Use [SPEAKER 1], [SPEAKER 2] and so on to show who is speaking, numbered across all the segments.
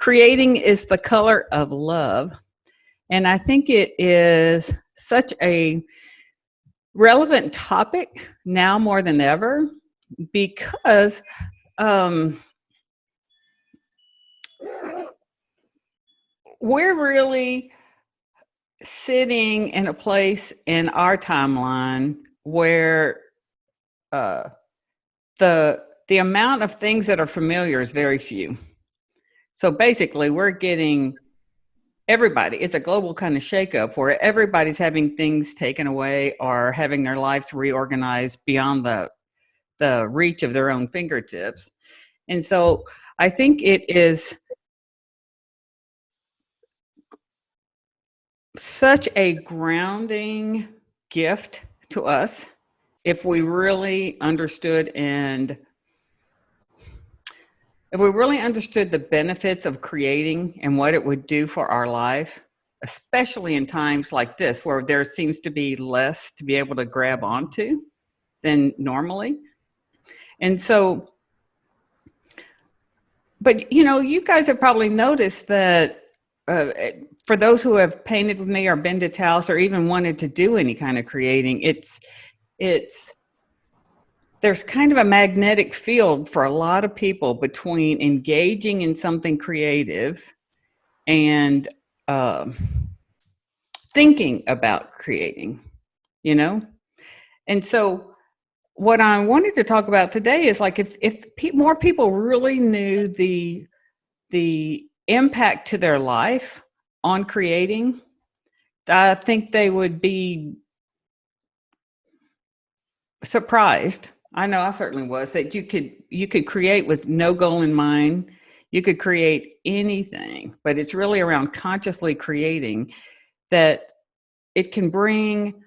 [SPEAKER 1] creating is the color of love. And I think it is such a relevant topic now more than ever because we're really sitting in a place in our timeline where the amount of things that are familiar is very few. So basically, we're getting everybody. It's a global kind of shakeup where everybody's having things taken away or having their lives reorganized beyond the reach of their own fingertips. And so I think it is such a grounding gift to us if we really understood the benefits of creating and what it would do for our life, especially in times like this where there seems to be less to be able to grab onto than normally. And so, but you guys have probably noticed that for those who have painted with me or been to Taos or even wanted to do any kind of creating, there's kind of a magnetic field for a lot of people between engaging in something creative and thinking about creating, And so what I wanted to talk about today is like if more people really knew the impact to their life on creating, I think they would be surprised. I know I certainly was, that you could create with no goal in mind. You could create anything, but it's really around consciously creating that it can bring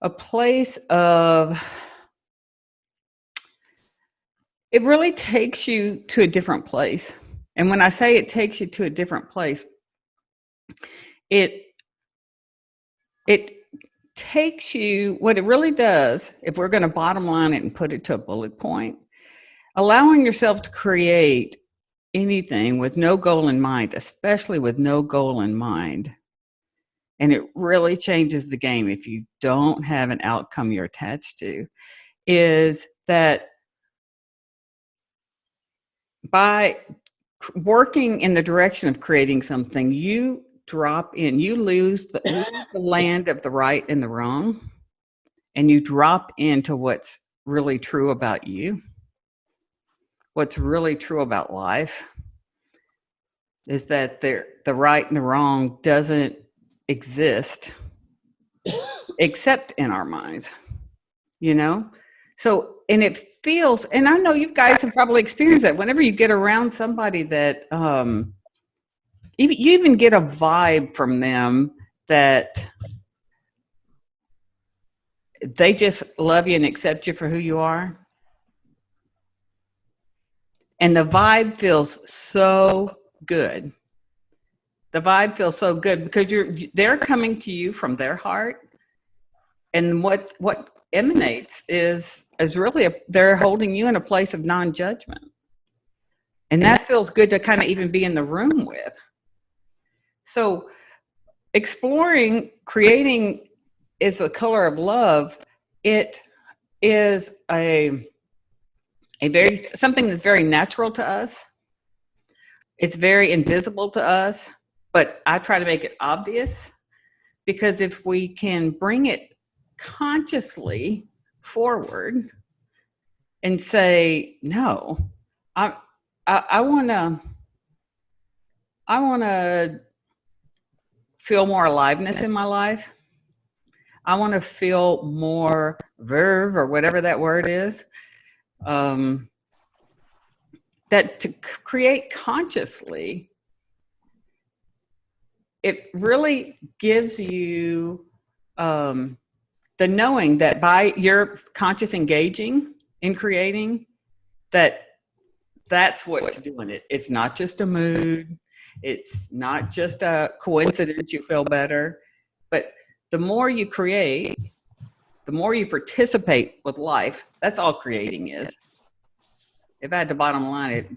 [SPEAKER 1] a place of, it really takes you to a different place. And when I say it takes you to a different place, it takes you, what it really does, if we're going to bottom line it and put it to a bullet point, allowing yourself to create anything with no goal in mind, especially with no goal in mind. And it really changes the game if you don't have an outcome you're attached to, is that by working in the direction of creating something, you drop in, you lose the land of the right and the wrong, and you drop into what's really true about you. What's really true about life is that the right and the wrong doesn't exist except in our minds, So, and it feels, and I know you guys have probably experienced that whenever you get around somebody that, you even get a vibe from them that they just love you and accept you for who you are. And the vibe feels so good. The vibe feels so good because they're coming to you from their heart. And what emanates is really they're holding you in a place of non-judgment. And that feels good to kind of even be in the room with. So exploring, creating is the color of love. It is a very, something that's very natural to us. It's very invisible to us, but I try to make it obvious, because if we can bring it consciously forward and say, no, I want to feel more aliveness in my life. I want to feel more verve, or whatever that word is. That to create consciously, it really gives you the knowing that by your conscious engaging in creating, that's what's doing it. It's not just a mood. It's not just a coincidence you feel better. But the more you create, the more you participate with life. That's all creating is. If I had to bottom line it,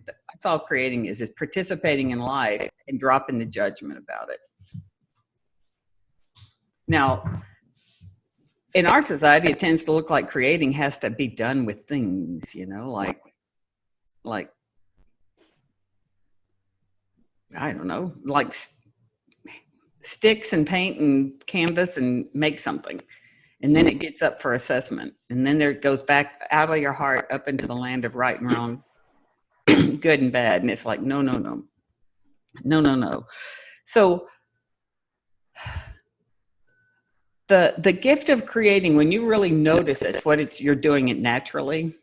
[SPEAKER 1] That's all creating is participating in life and dropping the judgment about it. Now, in our society, it tends to look like creating has to be done with things, like I don't know, like sticks and paint and canvas and make something. And then it gets up for assessment. And then there it goes back out of your heart up into the land of right and wrong, good and bad. And it's like, no. So the gift of creating, when you really notice it, you're doing it naturally.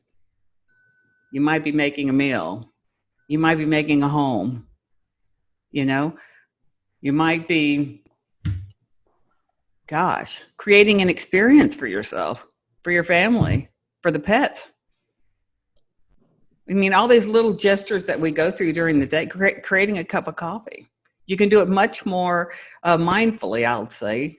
[SPEAKER 1] You might be making a meal. You might be making a home. You might be, creating an experience for yourself, for your family, for the pets. I mean, all these little gestures that we go through during the day, creating a cup of coffee. You can do it much more mindfully, I would say.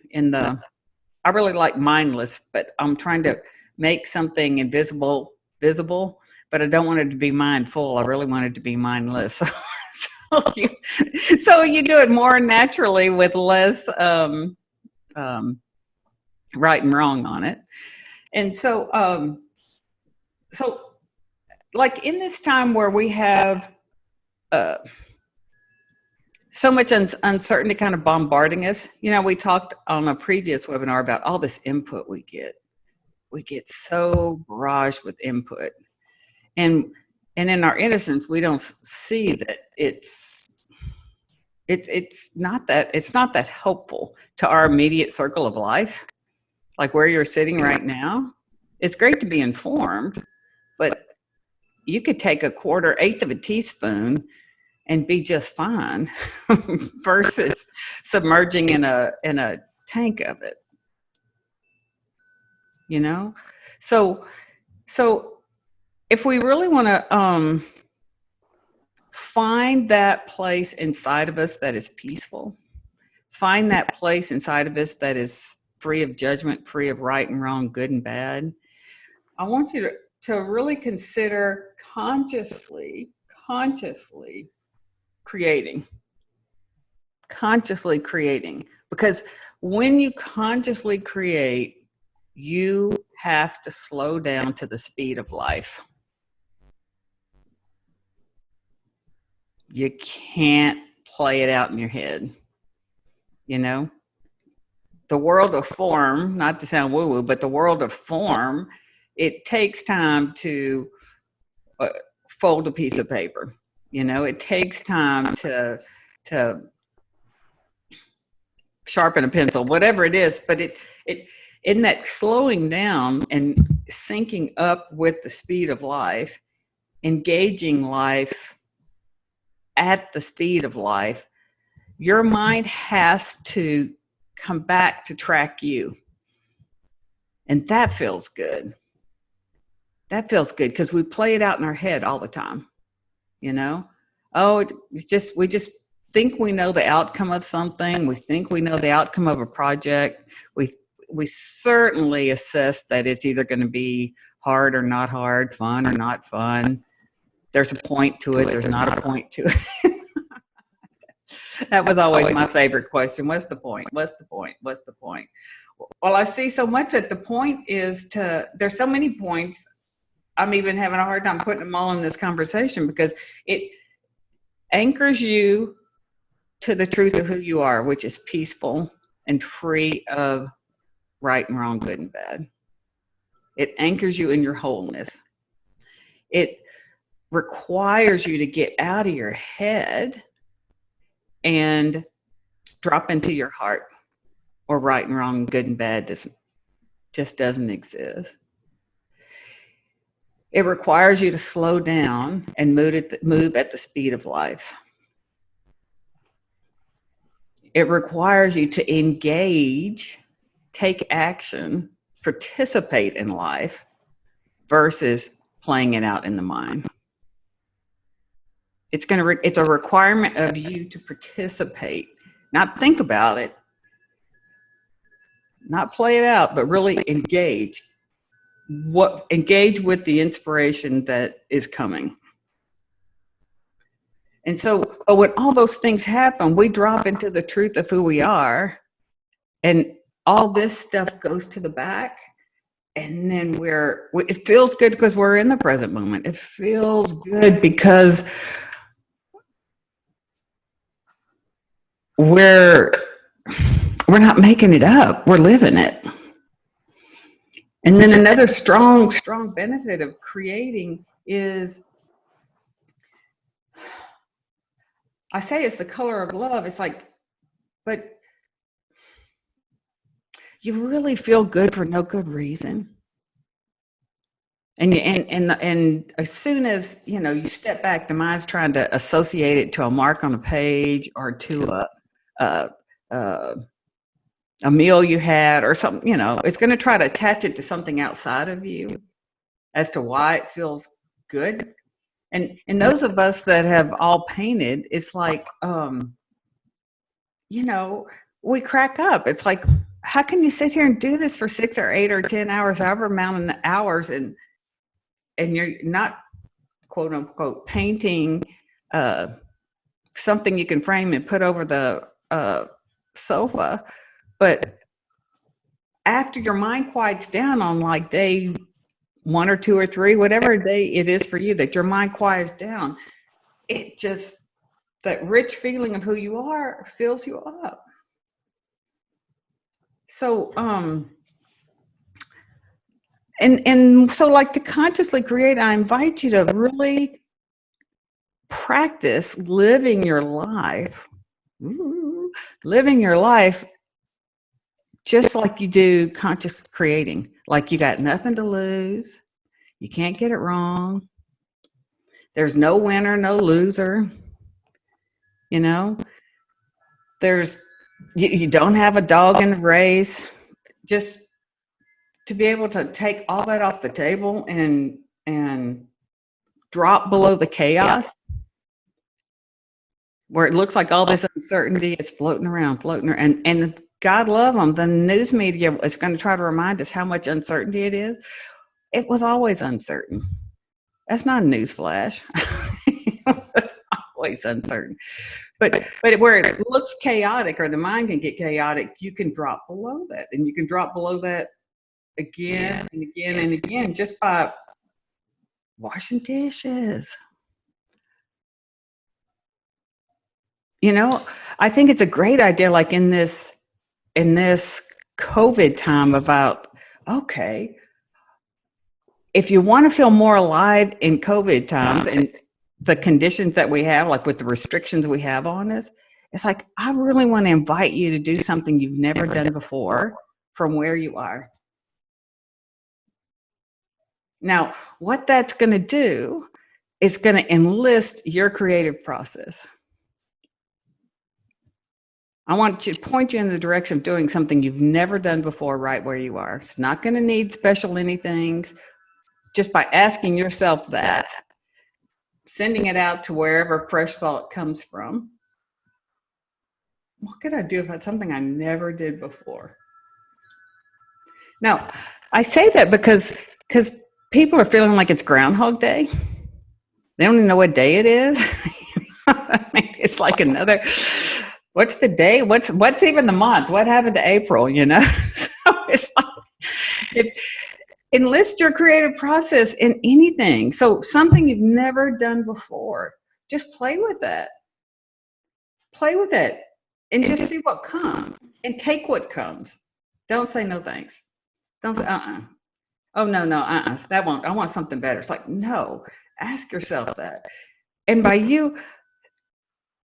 [SPEAKER 1] I really like mindless, but I'm trying to make something invisible visible, but I don't want it to be mindful. I really want it to be mindless. So you do it more naturally with less right and wrong on it. And so like in this time where we have so much uncertainty kind of bombarding us, we talked on a previous webinar about all this input we get. We get so barraged with input, and in our innocence, we don't see that it's not that helpful to our immediate circle of life, like where you're sitting right now. It's great to be informed, but you could take a eighth of a teaspoon and be just fine versus submerging in a tank of it. So if we really want to find that place inside of us that is peaceful, find that place inside of us that is free of judgment, free of right and wrong, good and bad, I want you to really consider consciously creating. Because when you consciously create, you have to slow down to the speed of life. You can't play it out in your head. The world of form, not to sound woo-woo, but the world of form, it takes time to fold a piece of paper. It takes time to sharpen a pencil, whatever it is. But it in that slowing down and syncing up with the speed of life, engaging life at the speed of life, your mind has to come back to track you. And that feels good. Because we play it out in our head all the time. We just think we know the outcome of something. We think we know the outcome of a project. We certainly assess that it's either going to be hard or not hard, fun or not fun. There's a point to it. There's not a point to it. That was always my favorite question. What's the point? What's the point? What's the point? Well, I see so much that the point is there's so many points. I'm even having a hard time putting them all in this conversation because it anchors you to the truth of who you are, which is peaceful and free of right and wrong, good and bad. It anchors you in your wholeness. It requires you to get out of your head and drop into your heart, or right and wrong, good and bad just doesn't exist. It requires you to slow down and move at the speed of life. It requires you to engage, take action, participate in life versus playing it out in the mind. It's a requirement of you to participate, not think about it, not play it out, but really engage. Engage with the inspiration that is coming. And so, but when all those things happen, we drop into the truth of who we are, and all this stuff goes to the back. And then it feels good because we're in the present moment. It feels good because we're not making it up. We're living it. And then another strong benefit of creating is, I say it's the color of love. It's like, but you really feel good for no good reason. And as soon as you step back, the mind's trying to associate it to a mark on a page or to a meal you had or something. It's going to try to attach it to something outside of you as to why it feels good. And those of us that have all painted, it's like we crack up. It's like, how can you sit here and do this for 6 or 8 or 10 hours, however amount of hours, and you're not, quote unquote, painting something you can frame and put over the sofa. But after your mind quiets down on like day 1 or 2 or 3, whatever day it is for you, that your mind quiets down, it just, that rich feeling of who you are fills you up. So, and so, like, to consciously create, I invite you to really practice living your life, just like you do conscious creating. Like, you got nothing to lose. You can't get it wrong. There's no winner, no loser. You don't have a dog in the race. Just to be able to take all that off the table and drop below the chaos, where it looks like all this uncertainty is floating around. And God love them, the news media is going to try to remind us how much uncertainty it is. It was always uncertain. That's not a news flash. It's always uncertain. But where it looks chaotic, or the mind can get chaotic, you can drop below that. And you can drop below that again and again and again, just by washing dishes. I think it's a great idea, like in this COVID time, about, okay, if you want to feel more alive in COVID times and the conditions that we have, like with the restrictions we have on us, it's like, I really want to invite you to do something you've never done before from where you are. Now, what that's going to do is going to enlist your creative process. I want to point you in the direction of doing something you've never done before right where you are. It's not going to need special anythings. Just by asking yourself that, sending it out to wherever fresh thought comes from. What could I do if it's something I never did before? Now, I say that because people are feeling like it's Groundhog Day. They don't even know what day it is. I mean, it's like another, what's the day? What's even the month? What happened to April, So it's like, enlist your creative process in anything. So something you've never done before, just play with that. Play with it and just see what comes, and take what comes. Don't say no thanks. Don't say oh no, that won't. I want something better. It's like, no, ask yourself that. And by you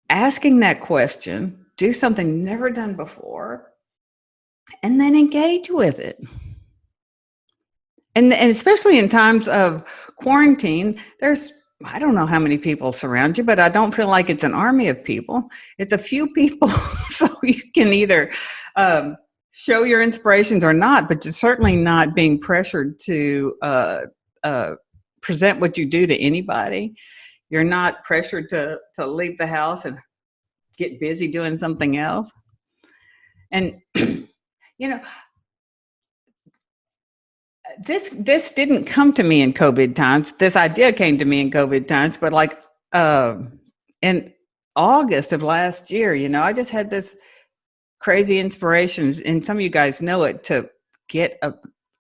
[SPEAKER 1] asking that question, do something never done before, and then engage with it. And especially in times of quarantine, I don't know how many people surround you, but I don't feel like it's an army of people. It's a few people. So you can either show your inspirations or not, but you're certainly not being pressured to present what you do to anybody. You're not pressured to leave the house and get busy doing something else. And, this didn't come to me in COVID times. This idea came to me in COVID times, but like in August of last year, I just had this crazy inspiration, and some of you guys know it, to get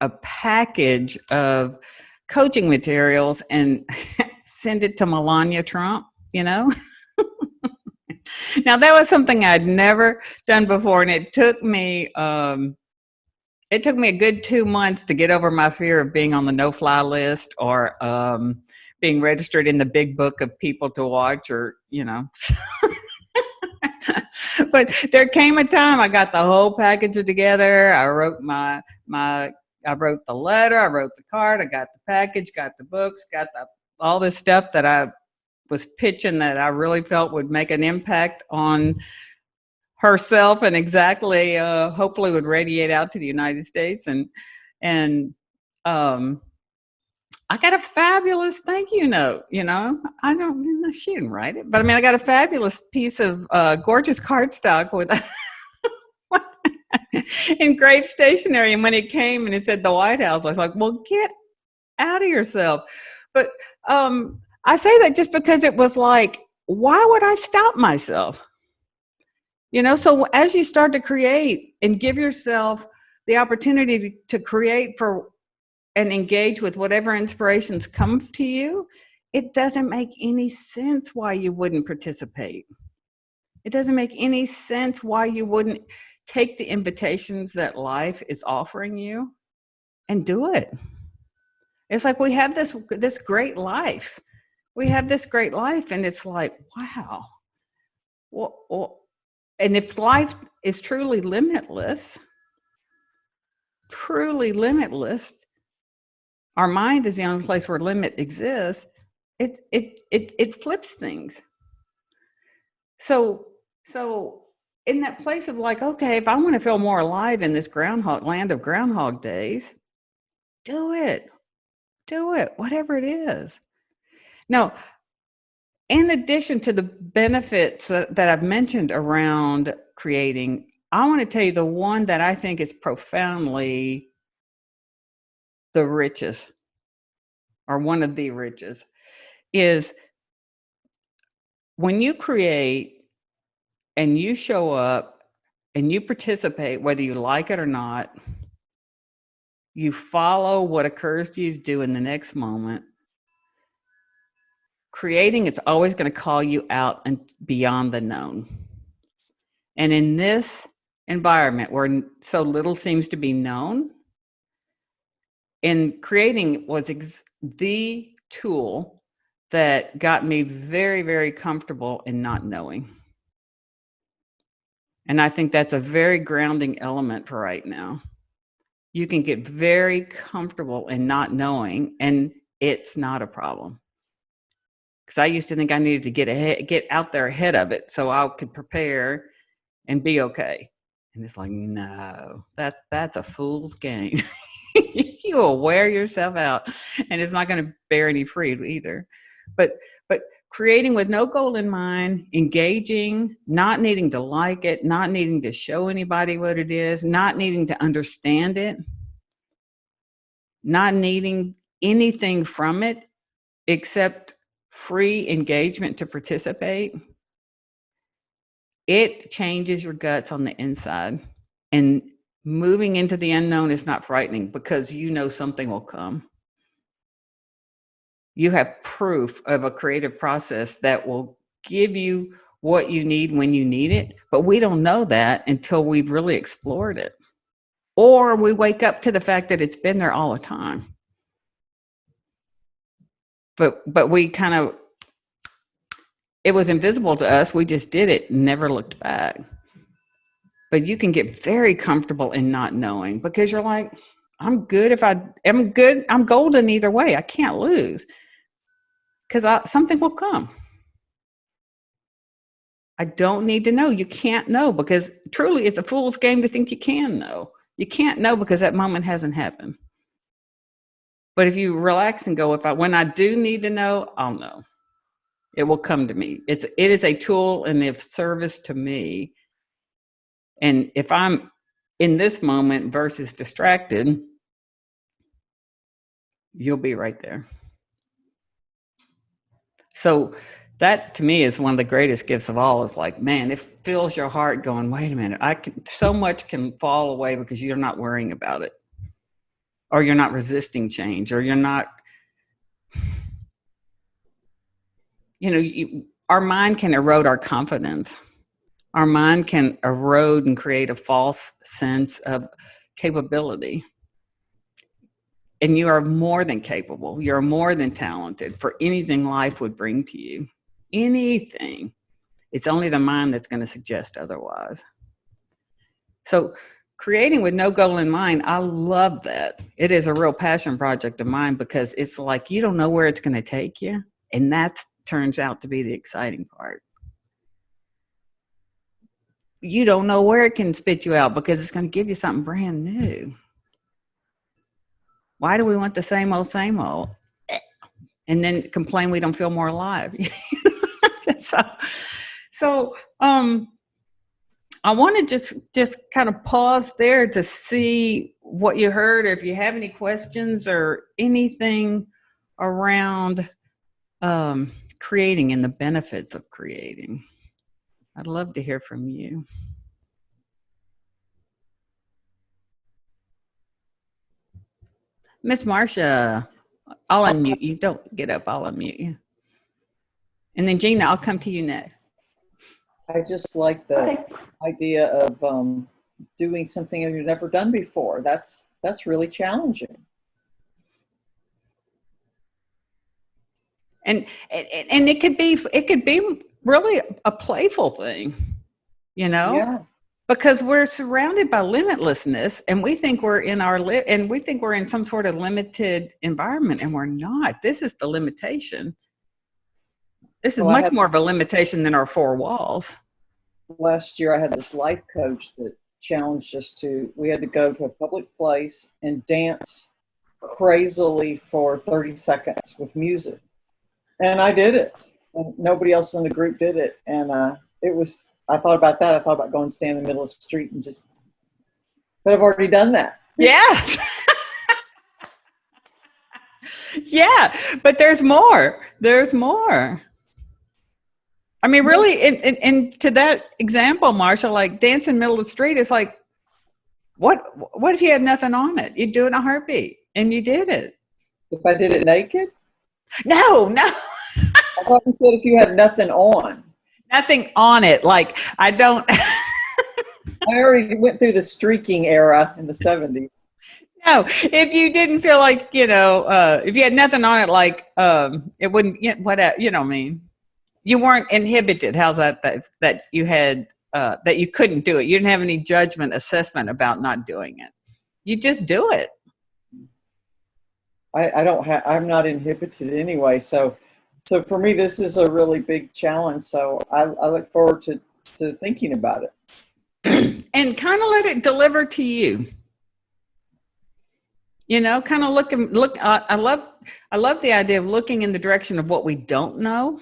[SPEAKER 1] a package of coaching materials and send it to Melania Trump, Now that was something I'd never done before, and it took me a good 2 months to get over my fear of being on the no-fly list, or being registered in the big book of people to watch, or But there came a time I got the whole package together. I wrote I wrote the letter, I wrote the card, I got the package, got the books, got all this stuff that I was pitching that I really felt would make an impact on herself, and exactly, hopefully would radiate out to the United States. And I got a fabulous thank you note. I don't, she didn't write it, but I mean, I got a fabulous piece of gorgeous cardstock with engraved stationery. And when it came and it said the White House, I was like, well, get out of yourself. But I say that just because it was like, why would I stop myself? So as you start to create and give yourself the opportunity to create for and engage with whatever inspirations come to you, it doesn't make any sense why you wouldn't participate. It doesn't make any sense why you wouldn't take the invitations that life is offering you and do it. It's like we have this great life. We have this great life, and it's like, wow. Well, and if life is truly limitless, our mind is the only place where limit exists. It flips things. So in that place of like, okay, if I want to feel more alive in this land of groundhog days, do it, whatever it is. Now, in addition to the benefits that I've mentioned around creating, I want to tell you the one that I think is profoundly the richest, or one of the richest, is when you create and you show up and you participate, whether you like it or not, you follow what occurs to you to do in the next moment. Creating is always going to call you out and beyond the known. And in this environment where so little seems to be known, and creating was the tool that got me very, very comfortable in not knowing. And I think that's a very grounding element for right now. You can get very comfortable in not knowing, and it's not a problem. Because I used to think I needed to get out there ahead of it so I could prepare and be okay. And it's like, no, that's a fool's game. You will wear yourself out, and it's not going to bear any fruit either. But creating with no goal in mind, engaging, not needing to like it, not needing to show anybody what it is, not needing to understand it, not needing anything from it except free engagement to participate, it changes your guts on the inside. And moving into the unknown is not frightening because you know something will come. You have proof of a creative process that will give you what you need when you need it, but we don't know that until we've really explored it. Or we wake up to the fact that it's been there all the time. But we kind of, it was invisible to us. We just did it, never looked back. But you can get very comfortable in not knowing because you're like, I'm good if I am good. I'm golden either way. I can't lose because something will come. I don't need to know. You can't know because truly it's a fool's game to think you can know. You can't know because that moment hasn't happened. But if you relax and go, when I do need to know, I'll know. It will come to me. It is a tool and of service to me. And if I'm in this moment versus distracted, you'll be right there. So That to me is one of the greatest gifts of all. Is like, man, it fills your heart going, wait a minute, so much can fall away because you're not worrying about it, or you're not resisting change, or you're not, our mind can erode our confidence. Our mind can erode and create a false sense of capability. And you are more than capable. You're more than talented for anything life would bring to you. Anything. It's only the mind that's going to suggest otherwise. So creating with no goal in mind, I love that. It is a real passion project of mine because it's like you don't know where it's going to take you. And that turns out to be the exciting part. You don't know where it can spit you out because it's going to give you something brand new. Why do we want the same old, and then complain we don't feel more alive? So I want to just kind of pause there to see what you heard, or if you have any questions or anything around creating and the benefits of creating. I'd love to hear from you. Miss Marcia, I'll unmute you. Don't get up. I'll unmute you. And then Gina, I'll come to you next.
[SPEAKER 2] I just like the idea of doing something you've never done before. That's really challenging.
[SPEAKER 1] And it could be really a playful thing,
[SPEAKER 2] Yeah.
[SPEAKER 1] because we're surrounded by limitlessness, and we think we're in some sort of limited environment, and we're not. This is the limitation. This is much more of a limitation than our four walls.
[SPEAKER 2] Last year, I had this life coach that challenged us we had to go to a public place and dance crazily for 30 seconds with music. And I did it. And nobody else in the group did it. And I thought about that. I thought about going stand in the middle of the street and but I've already done that.
[SPEAKER 1] Yes. Yeah, but there's more. There's more. I mean, really, and to that example, Marsha, like dancing in the middle of the street, it's like, what if you had nothing on it? You'd do it in a heartbeat, and you did it.
[SPEAKER 2] If I did it naked?
[SPEAKER 1] No.
[SPEAKER 2] I thought you said if you had nothing on.
[SPEAKER 1] Nothing on it. Like, I don't.
[SPEAKER 2] I already went through the streaking era in the 70s.
[SPEAKER 1] No, if you didn't feel like, if you had nothing on it, like, it wouldn't, whatever, what I mean? You weren't inhibited. How's that you had, that you couldn't do it. You didn't have any judgment, assessment about not doing it. You just do it.
[SPEAKER 2] I'm not inhibited anyway. So for me, this is a really big challenge. So I look forward to thinking about it.
[SPEAKER 1] And kind of let it deliver to you. Kind of look. I love the idea of looking in the direction of what we don't know.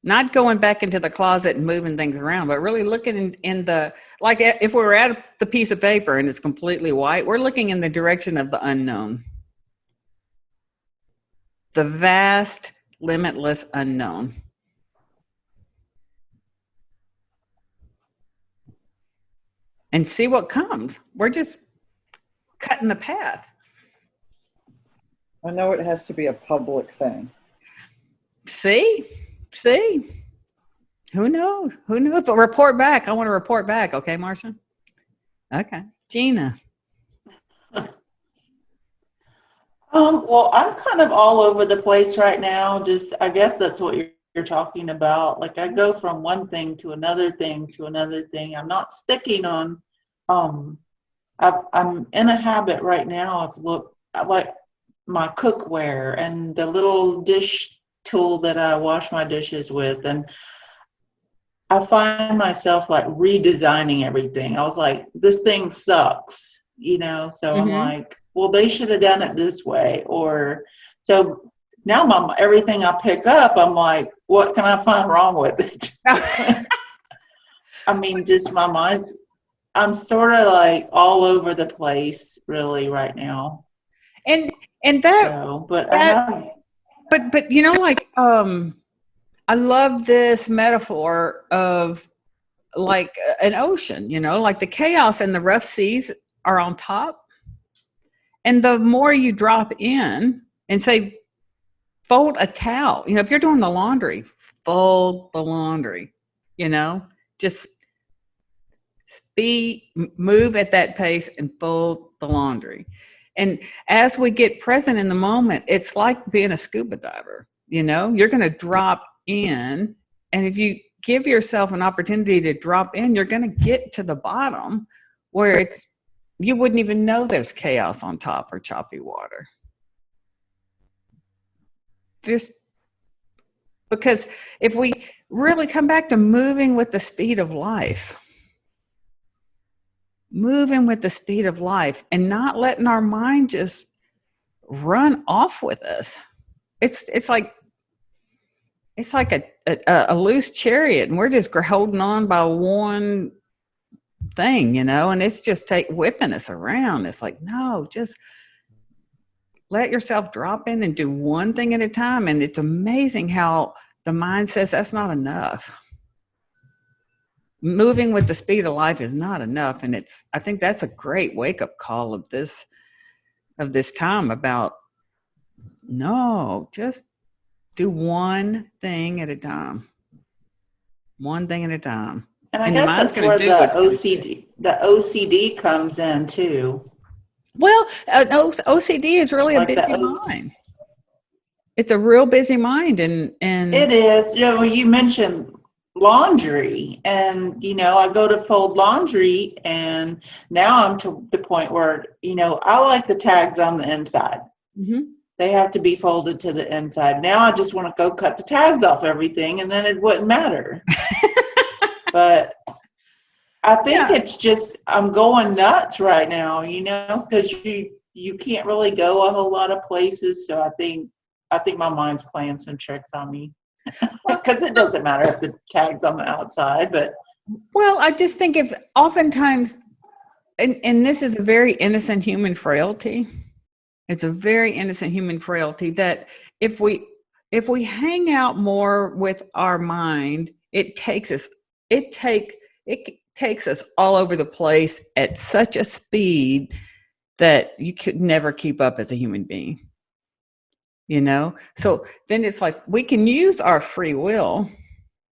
[SPEAKER 1] Not going back into the closet and moving things around, but really looking in the, like if we're at the piece of paper and it's completely white, we're looking in the direction of the unknown. The vast, limitless unknown. And see what comes. We're just cutting the path.
[SPEAKER 2] I know it has to be a public thing.
[SPEAKER 1] See? Who knows? But report back. I want to report back. Okay, Marcia? Okay. Gina.
[SPEAKER 3] Well, I'm kind of all over the place right now. I guess that's what you're talking about. Like, I go from one thing to another thing to another thing. I'm not sticking on. I'm in a habit right now I like my cookware and the little dish tool that I wash my dishes with, and I find myself like redesigning everything. I was like, this thing sucks, so mm-hmm. I'm like, well, they should have done it this way. Or so now everything I pick up, I'm like, what can I find wrong with it? I mean, just my mind's, I'm sort of like all over the place really right now.
[SPEAKER 1] And that,
[SPEAKER 3] so, but I have.
[SPEAKER 1] but you know, like, I love this metaphor of like an ocean, you know, like the chaos and the rough seas are on top. And the more you drop in and say, fold a towel, you know, if you're doing the laundry, fold the laundry, you know, just move at that pace and fold the laundry. And as we get present in the moment, it's like being a scuba diver, you know, you're going to drop in. And if you give yourself an opportunity to drop in, you're going to get to the bottom where you wouldn't even know there's chaos on top or choppy water. Just because if we really come back to moving with the speed of life, moving with the speed of life and not letting our mind just run off with us. It's like a loose chariot and we're just holding on by one thing, you know, and it's just whipping us around. It's like, no, just let yourself drop in and do one thing at a time. And it's amazing how the mind says that's not enough. Moving with the speed of life is not enough. And I think that's a great wake-up call of this time about, no, just do one thing at a time. One thing at a time.
[SPEAKER 3] And I guess that's where the OCD comes in too.
[SPEAKER 1] Well, OCD is really like a busy mind. It's a real busy mind, and
[SPEAKER 3] it is. You know, you mentioned laundry, and you know, I go to fold laundry, and now I'm to the point where, you know, I like the tags on the inside. Mm-hmm. They have to be folded to the inside. Now I just want to go cut the tags off everything, and then it wouldn't matter. But I think it's just, I'm going nuts right now, you know, because you can't really go a whole lot of places. So I think my mind's playing some tricks on me, because it doesn't matter if the tag's on the outside. But
[SPEAKER 1] well, I just think if oftentimes, and this is a very innocent human frailty. It's a very innocent human frailty that if we hang out more with our mind, it takes us all over the place at such a speed that you could never keep up as a human being. You know? So then it's like we can use our free will.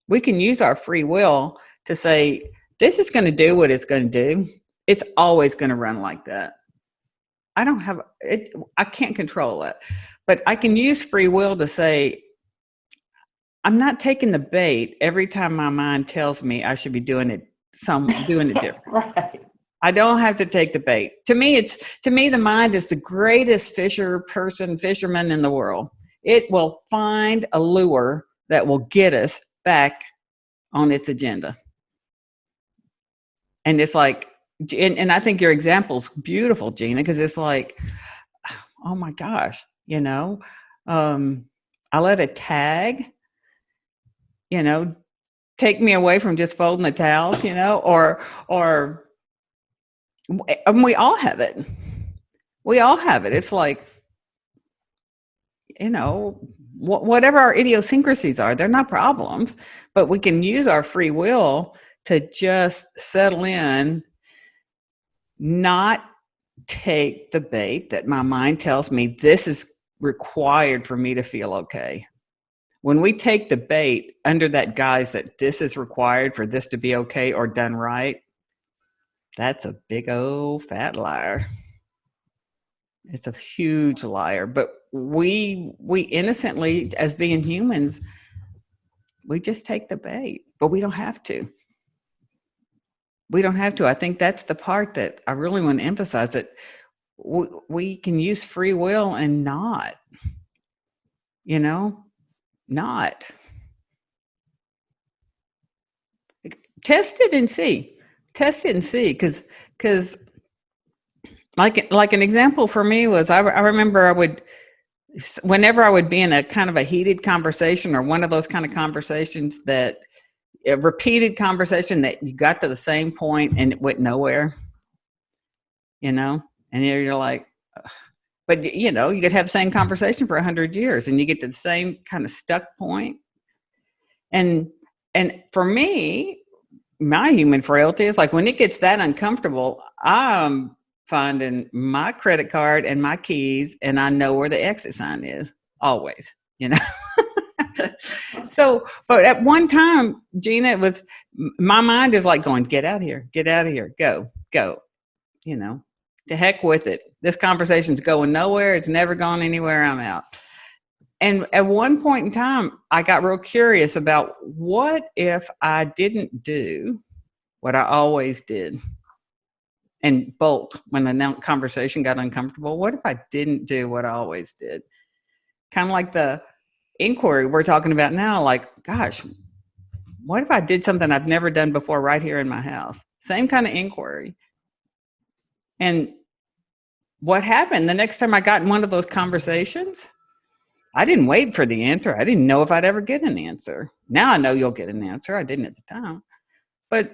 [SPEAKER 1] We can use our free will to say, this is going to do what it's going to do. It's always going to run like that. I can't control it. But I can use free will to say, I'm not taking the bait every time my mind tells me I should be doing it different.
[SPEAKER 3] Right.
[SPEAKER 1] I don't have to take the bait. To me, the mind is the greatest fisherman in the world. It will find a lure that will get us back on its agenda. And it's like, and I think your example's beautiful, Gina, because it's like, oh my gosh, you know, I let a tag, you know, take me away from just folding the towels, you know, or we all have it. We all have it. It's like, you know, whatever our idiosyncrasies are, they're not problems, but we can use our free will to just settle in, not take the bait that my mind tells me this is required for me to feel okay. When we take the bait under that guise that this is required for this to be okay or done right, that's a big old fat liar. It's a huge liar. But we innocently, as being humans, we just take the bait, but we don't have to. We don't have to. I think that's the part that I really want to emphasize, that we can use free will and not, you know, not. Test it and see, because like an example for me was, I remember whenever I would be in a kind of a heated conversation, or one of those kind of conversations that a repeated conversation that you got to the same point and it went nowhere, you know, and you're like, But, you know, you could have the same conversation for 100 years and you get to the same kind of stuck point. And for me, my human frailty is like when it gets that uncomfortable, I'm finding my credit card and my keys, and I know where the exit sign is always, you know. So, but at one time, Gina, it was, my mind is like going, get out of here, go, you know, to heck with it. This conversation's going nowhere. It's never gone anywhere. I'm out. And at one point in time, I got real curious about what if I didn't do what I always did and bolt when the conversation got uncomfortable. What if I didn't do what I always did? Kind of like the inquiry we're talking about now, like, gosh, what if I did something I've never done before right here in my house? Same kind of inquiry. And what happened the next time I got in one of those conversations, I didn't wait for the answer. I didn't know if I'd ever get an answer. Now I know you'll get an answer. I didn't at the time. But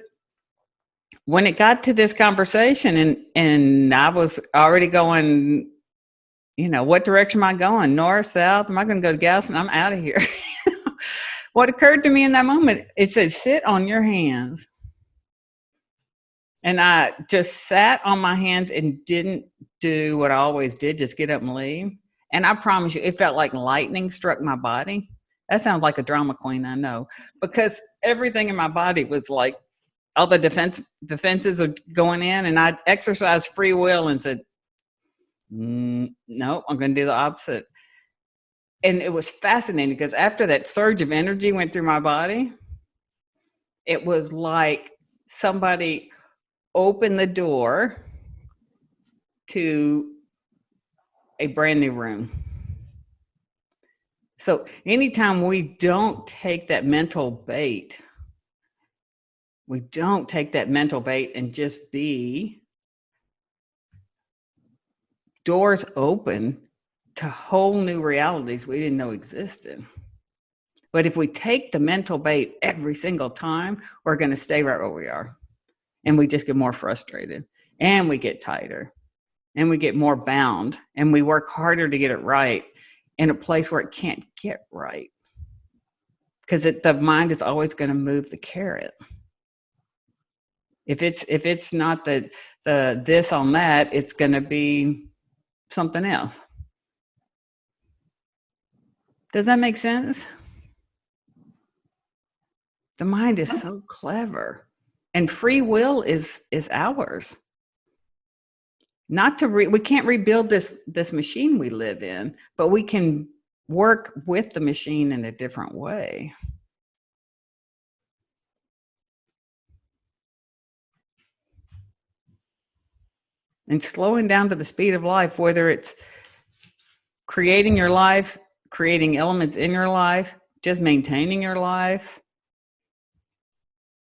[SPEAKER 1] when it got to this conversation and I was already going, you know, what direction am I going? North, south? Am I going to go to Galveston? I'm out of here. What occurred to me in that moment, it said, sit on your hands. And I just sat on my hands and didn't do what I always did, just get up and leave. And I promise you, it felt like lightning struck my body. That sounds like a drama queen, I know, because everything in my body was like, all the defenses are going in, and I exercised free will and said, no, I'm going to do the opposite. And it was fascinating because after that surge of energy went through my body, it was like somebody opened the door to a brand new room. So anytime we don't take that mental bait, and just be, doors open to whole new realities we didn't know existed. But if we take the mental bait every single time, we're going to stay right where we are. And we just get more frustrated, and we get tighter, and we get more bound, and we work harder to get it right in a place where it can't get right. Because the mind is always going to move the carrot. If it's not the this on that, it's going to be something else. Does that make sense? The mind is so clever, and free will is ours. Not to we can't rebuild this machine we live in, but we can work with the machine in a different way. And slowing down to the speed of life, whether it's creating your life, creating elements in your life, just maintaining your life,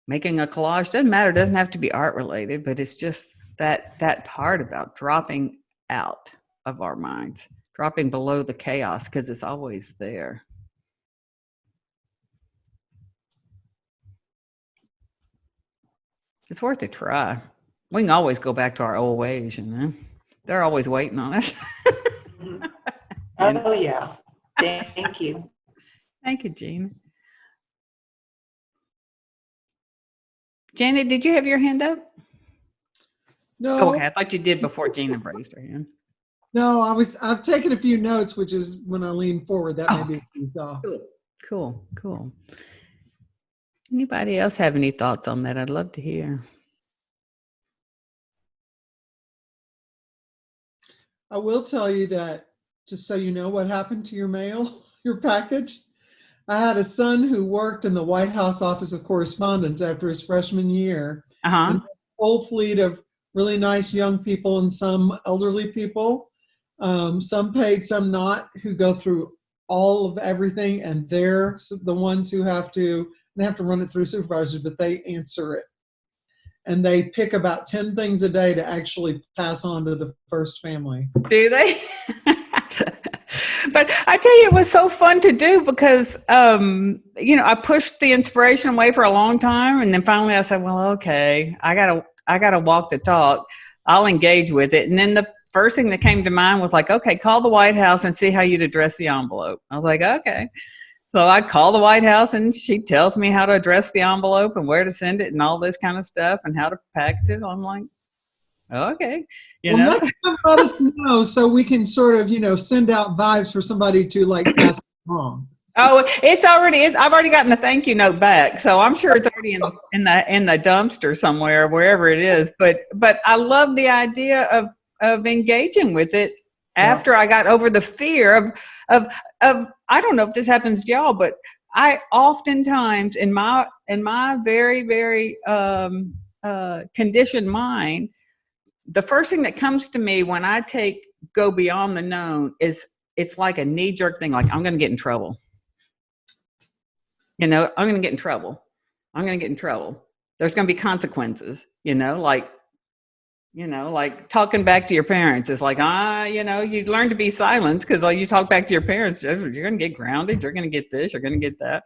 [SPEAKER 1] making a collage, doesn't matter. It doesn't have to be art related, but it's just that part about dropping out of our minds, dropping below the chaos, because it's always there. It's worth a try. We can always go back to our old ways, you know. They're always waiting on us.
[SPEAKER 3] Oh, yeah. Thank you.
[SPEAKER 1] Thank you, Gina. Janet, did you have your hand up?
[SPEAKER 4] No.
[SPEAKER 1] Okay, I thought you did before Gina raised her hand.
[SPEAKER 4] No, I've taken a few notes, which is when I lean forward, that may be what you saw.
[SPEAKER 1] Cool. Anybody else have any thoughts on that? I'd love to hear.
[SPEAKER 4] I will tell you that, just so you know what happened to your mail, your package. I had a son who worked in the White House Office of Correspondence after his freshman year. And a whole fleet of really nice young people and some elderly people, some paid, some not, who go through all of everything, and they're the ones who have to run it through supervisors, but they answer it. And they pick about 10 things a day to actually pass on to the first family.
[SPEAKER 1] Do they? But I tell you, it was so fun to do because, I pushed the inspiration away for a long time. And then finally I said, well, okay, I gotta walk the talk. I'll engage with it. And then the first thing that came to mind was like, okay, call the White House and see how you'd address the envelope. I was like, okay. So I call the White House and she tells me how to address the envelope and where to send it and all this kind of stuff and how to package it. I'm like, okay.
[SPEAKER 4] Well, next time let us know so we can sort of, send out vibes for somebody to like pass it along.
[SPEAKER 1] Oh, I've already gotten the thank you note back, so I'm sure it's already in the dumpster somewhere, wherever it is. But I love the idea of engaging with it after I got over the fear of I don't know if this happens to y'all, but I oftentimes in my very very conditioned mind, the first thing that comes to me when I go beyond the known is it's like a knee jerk thing, like I'm going to get in trouble. I'm going to get in trouble. I'm going to get in trouble. There's going to be consequences, like talking back to your parents. It's like, you learn to be silent because you talk back to your parents, you're going to get grounded. You're going to get this, you're going to get that.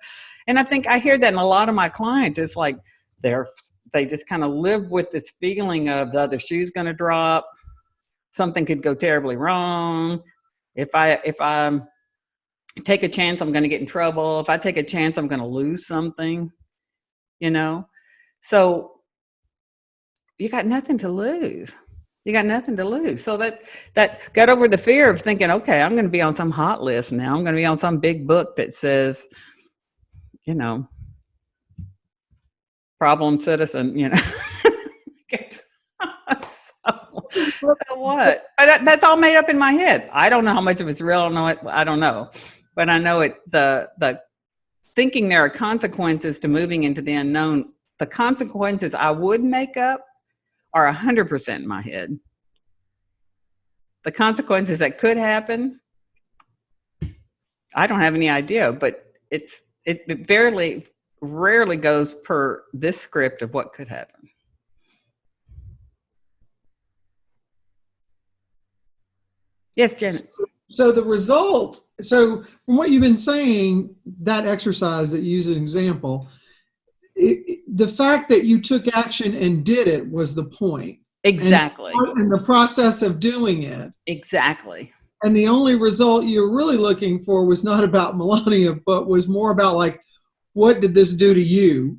[SPEAKER 1] And I think I hear that in a lot of my clients. It's like they just kind of live with this feeling of the other shoe's going to drop. Something could go terribly wrong. If I take a chance, I'm going to get in trouble. If I take a chance, I'm going to lose something, So you got nothing to lose. You got nothing to lose. So that got over the fear of thinking, okay, I'm going to be on some hot list now. I'm going to be on some big book that says, problem citizen, So what? But that's all made up in my head. I don't know how much of it's real. I don't know. But I know the thinking there are consequences to moving into the unknown. The consequences I would make up are 100% in my head. The consequences that could happen, I don't have any idea, but it rarely goes per this script of what could happen. Yes, Janet.
[SPEAKER 4] So the result, from what you've been saying, that exercise that you use as an example, the fact that you took action and did it was the point.
[SPEAKER 1] Exactly.
[SPEAKER 4] And the process of doing it.
[SPEAKER 1] Exactly.
[SPEAKER 4] And the only result you're really looking for was not about Melania, but was more about like, what did this do to you?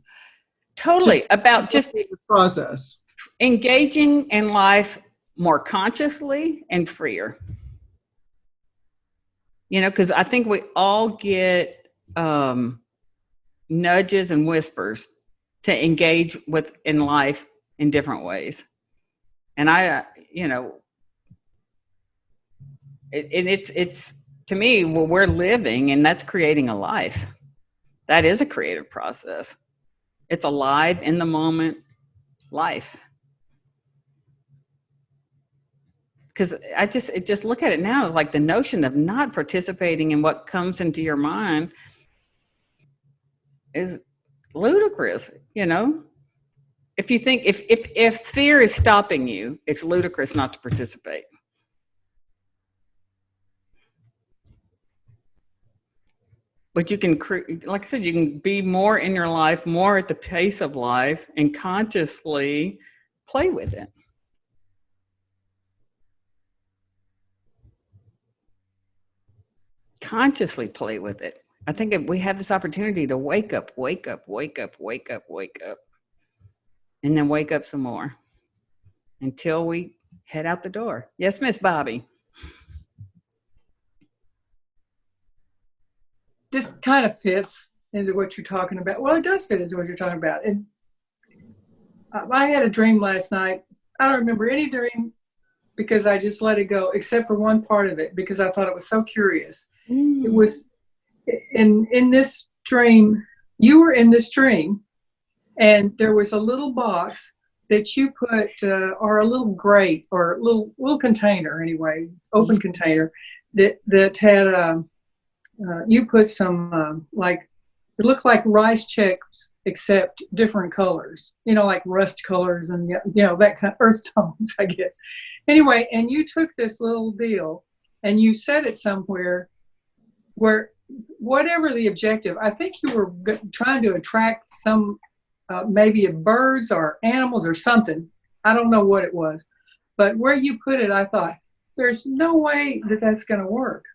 [SPEAKER 1] Totally. About just
[SPEAKER 4] the process.
[SPEAKER 1] Engaging in life more consciously and freer. Because I think we all get nudges and whispers to engage in life in different ways. And it's to me, well, we're living, and that's creating a life. That is a creative process. It's a live, in the moment life. Because I just look at it now, like the notion of not participating in what comes into your mind is ludicrous. If you think if fear is stopping you, it's ludicrous not to participate. But you can, like I said, you can be more in your life, more at the pace of life, and consciously play with it. Consciously play with it. I think we have this opportunity to wake up, and then wake up some more until we head out the door. Yes, Miss Bobby.
[SPEAKER 5] This kind of fits into what you're talking about. Well, it does fit into what you're talking about. And I had a dream last night. I don't remember any dream because I just let it go, except for one part of it, because I thought it was so curious. It was in this dream, you were in this dream, and there was a little box that you put, or a little grate, or a little container anyway, open container, that had, you put some, like, it looked like rice checks, except different colors, like rust colors and, that kind of earth tones, I guess. Anyway, and you took this little deal and you set it somewhere where, whatever the objective, I think you were trying to attract some, maybe birds or animals or something. I don't know what it was, but where you put it, I thought, there's no way that that's going to work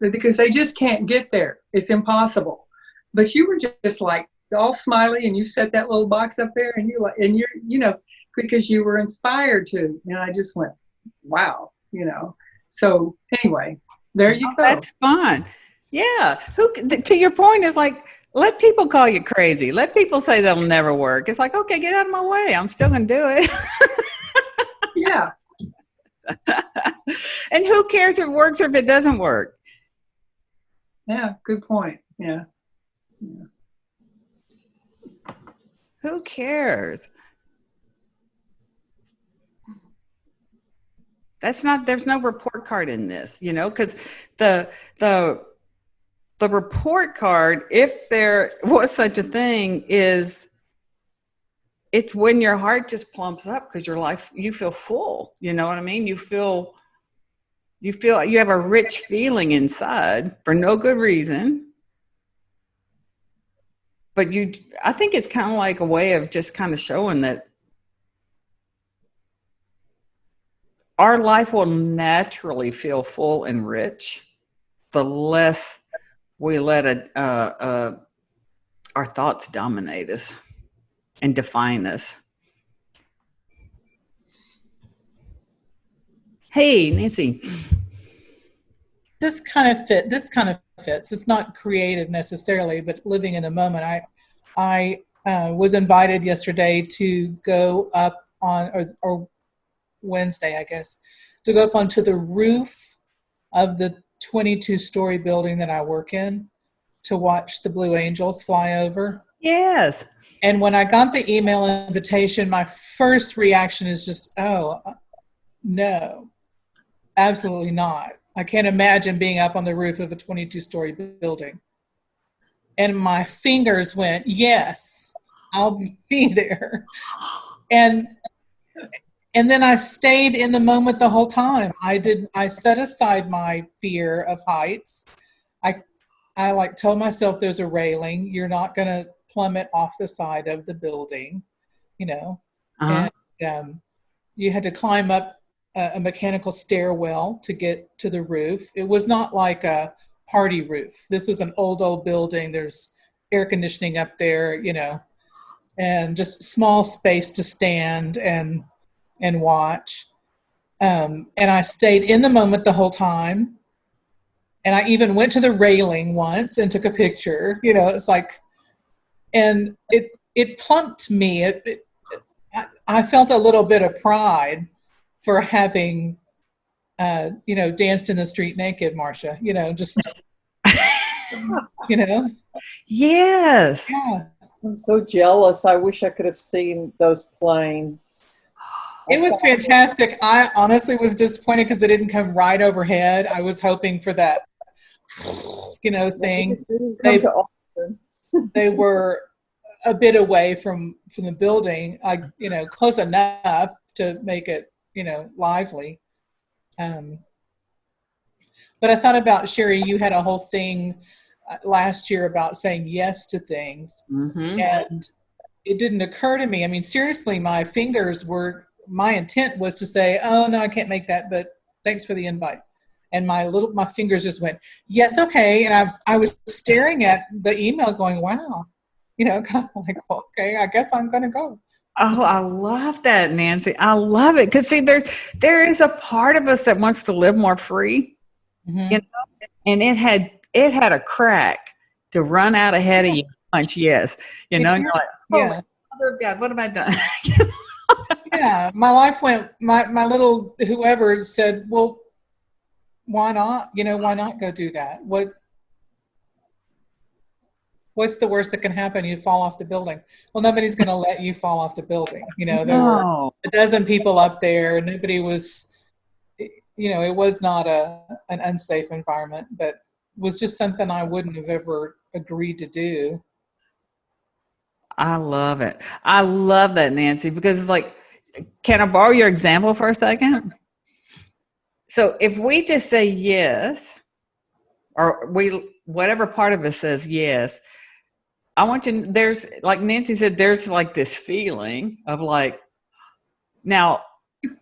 [SPEAKER 5] because they just can't get there. It's impossible. But you were just like all smiley, and you set that little box up there, and you're because you were inspired to. And I just went, wow, So anyway, there you go.
[SPEAKER 1] That's fun. Yeah. To your point, is like, let people call you crazy. Let people say that'll never work. It's like, okay, get out of my way. I'm still going to do it.
[SPEAKER 5] Yeah.
[SPEAKER 1] And who cares if it works or if it doesn't work?
[SPEAKER 5] Yeah. Good point. Yeah.
[SPEAKER 1] Who cares? There's no report card in this, because the report card, if there was such a thing, it's when your heart just plumps up because you feel full. You know what I mean? You feel you have a rich feeling inside for no good reason. But I think it's kind of like a way of just kind of showing that our life will naturally feel full and rich the less we let our thoughts dominate us and define us. Hey, Nancy.
[SPEAKER 6] This kind of fits. It's not creative necessarily, but living in the moment. I was invited yesterday to go up on, or Wednesday, I guess, to go up onto the roof of the 22-story building that I work in to watch the Blue Angels fly over.
[SPEAKER 1] Yes.
[SPEAKER 6] And when I got the email invitation, my first reaction is just, oh, no, absolutely not. I can't imagine being up on the roof of a 22-story building. And my fingers went, yes, I'll be there. And then I stayed in the moment the whole time. I set aside my fear of heights. I like told myself there's a railing. You're not going to plummet off the side of the building,
[SPEAKER 1] Uh-huh.
[SPEAKER 6] And you had to climb up a mechanical stairwell to get to the roof. It was not like a party roof. This was an old building. There's air conditioning up there, and just small space to stand and watch. And I stayed in the moment the whole time. And I even went to the railing once and took a picture. It's like, and it plumped me. I felt a little bit of pride for having, danced in the street naked, Marcia. Just,
[SPEAKER 1] Yes.
[SPEAKER 6] Yeah.
[SPEAKER 2] I'm so jealous. I wish I could have seen those planes.
[SPEAKER 6] It was fantastic. I honestly was disappointed because it didn't come right overhead. I was hoping for that, thing. They were a bit away from the building, close enough to make it, lively. But I thought about, Cherie, you had a whole thing last year about saying yes to things.
[SPEAKER 1] Mm-hmm.
[SPEAKER 6] And it didn't occur to me. I mean, seriously, my intent was to say, oh, no, I can't make that, but thanks for the invite. And my fingers just went, yes, okay. And I was staring at the email going, wow, kind of like, okay, I guess I'm going to go.
[SPEAKER 1] Oh, I love that, Nancy. I love it. Because see, there is a part of us that wants to live more free,
[SPEAKER 6] Mm-hmm.
[SPEAKER 1] And it had a crack to run out ahead of you. Punch yes, and you're like, oh,
[SPEAKER 6] Yeah.
[SPEAKER 1] Mother of God, what have I done?
[SPEAKER 6] Yeah, my life went, my little whoever said, well, why not? Why not go do that? What's the worst that can happen? You fall off the building. Well, nobody's going to let you fall off the building. There were a dozen people up there. Nobody was, it was not an unsafe environment, but it was just something I wouldn't have ever agreed to do.
[SPEAKER 1] I love it. I love that, Nancy, because it's like, can I borrow your example for a second? So if we just say yes, or whatever part of us says yes, I want you, there's, like Nancy said, there's like this feeling of like, now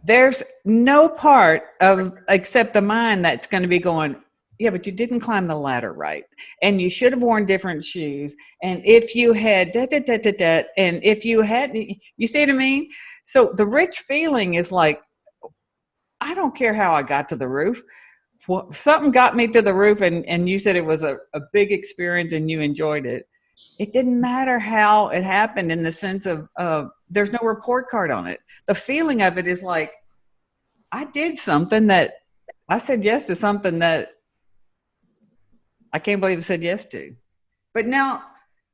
[SPEAKER 1] there's no part of except the mind that's going to be going, yeah, but you didn't climb the ladder right, and you should have worn different shoes, and if you had da, da, da, da, da, and if you had, you see what I mean? So the rich feeling is like, I don't care how I got to the roof. Well, something got me to the roof, and you said it was a big experience and you enjoyed it. It didn't matter how it happened, in the sense of there's no report card on it. The feeling of it is like, I did something that I said yes to, something that I can't believe I said yes to. But now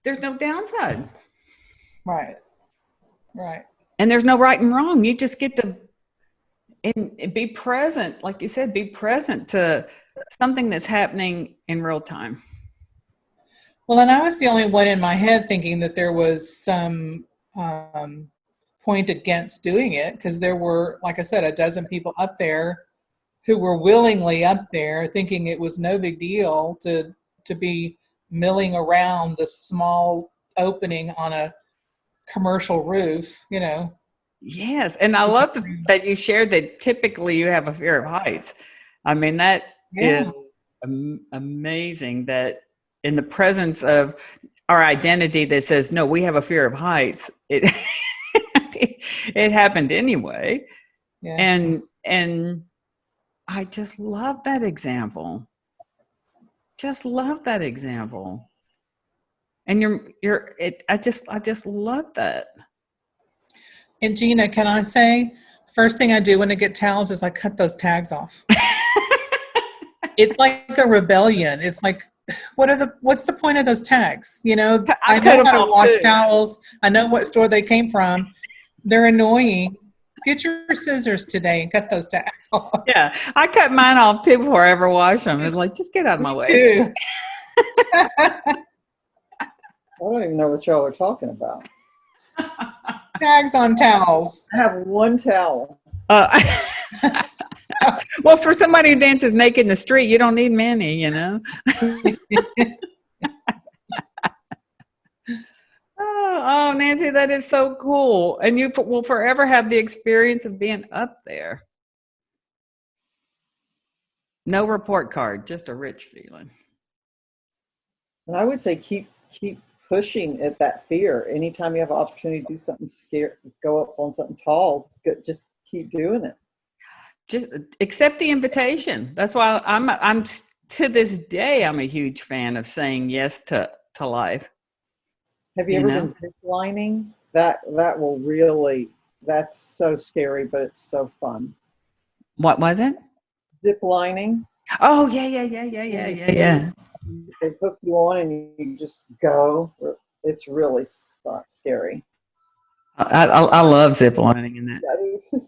[SPEAKER 1] there's no downside.
[SPEAKER 6] Right. Right.
[SPEAKER 1] And there's no right and wrong. You just get to and be present, like you said, be present to something that's happening in real time.
[SPEAKER 6] Well, and I was the only one in my head thinking that there was some point against doing it, because there were, like I said, a dozen people up there who were willingly up there, thinking it was no big deal to be milling around the small opening on a commercial roof, you know.
[SPEAKER 1] Yes, and I love that you shared that typically you have a fear of heights. I mean, that is amazing, that in the presence of our identity that says, no, we have a fear of heights, it it happened anyway.
[SPEAKER 6] Yeah.
[SPEAKER 1] And I just love that example. Just love that example. And I just love that.
[SPEAKER 6] And Gina, can I say, first thing I do when I get towels is I cut those tags off. It's like a rebellion. It's like, what's the point of those tags? You know, I know how to wash towels. I know what store they came from. They're annoying. Get your scissors today and cut those tags off.
[SPEAKER 1] Yeah, I cut mine off too before I ever wash them. It's like, just get out of my way.
[SPEAKER 6] Too.
[SPEAKER 2] I don't even know what y'all are talking about.
[SPEAKER 6] Tags on towels.
[SPEAKER 2] I have one towel.
[SPEAKER 1] Well, for somebody who dances naked in the street, you don't need many, you know. Oh, Nancy, that is so cool. And you will forever have the experience of being up there. No report card, just a rich feeling.
[SPEAKER 2] And I would say keep pushing at that fear. Anytime you have an opportunity to do something scary, go up on something tall, just keep doing it.
[SPEAKER 1] Just accept the invitation. That's why I'm to this day, I'm a huge fan of saying yes to life.
[SPEAKER 2] Have you ever been zip lining? That will really, that's so scary, but it's so fun.
[SPEAKER 1] What was it?
[SPEAKER 2] Zip lining.
[SPEAKER 1] Oh, yeah.
[SPEAKER 2] They hook you on and you just go. It's really scary.
[SPEAKER 1] I love zip lining in that.
[SPEAKER 2] Yeah,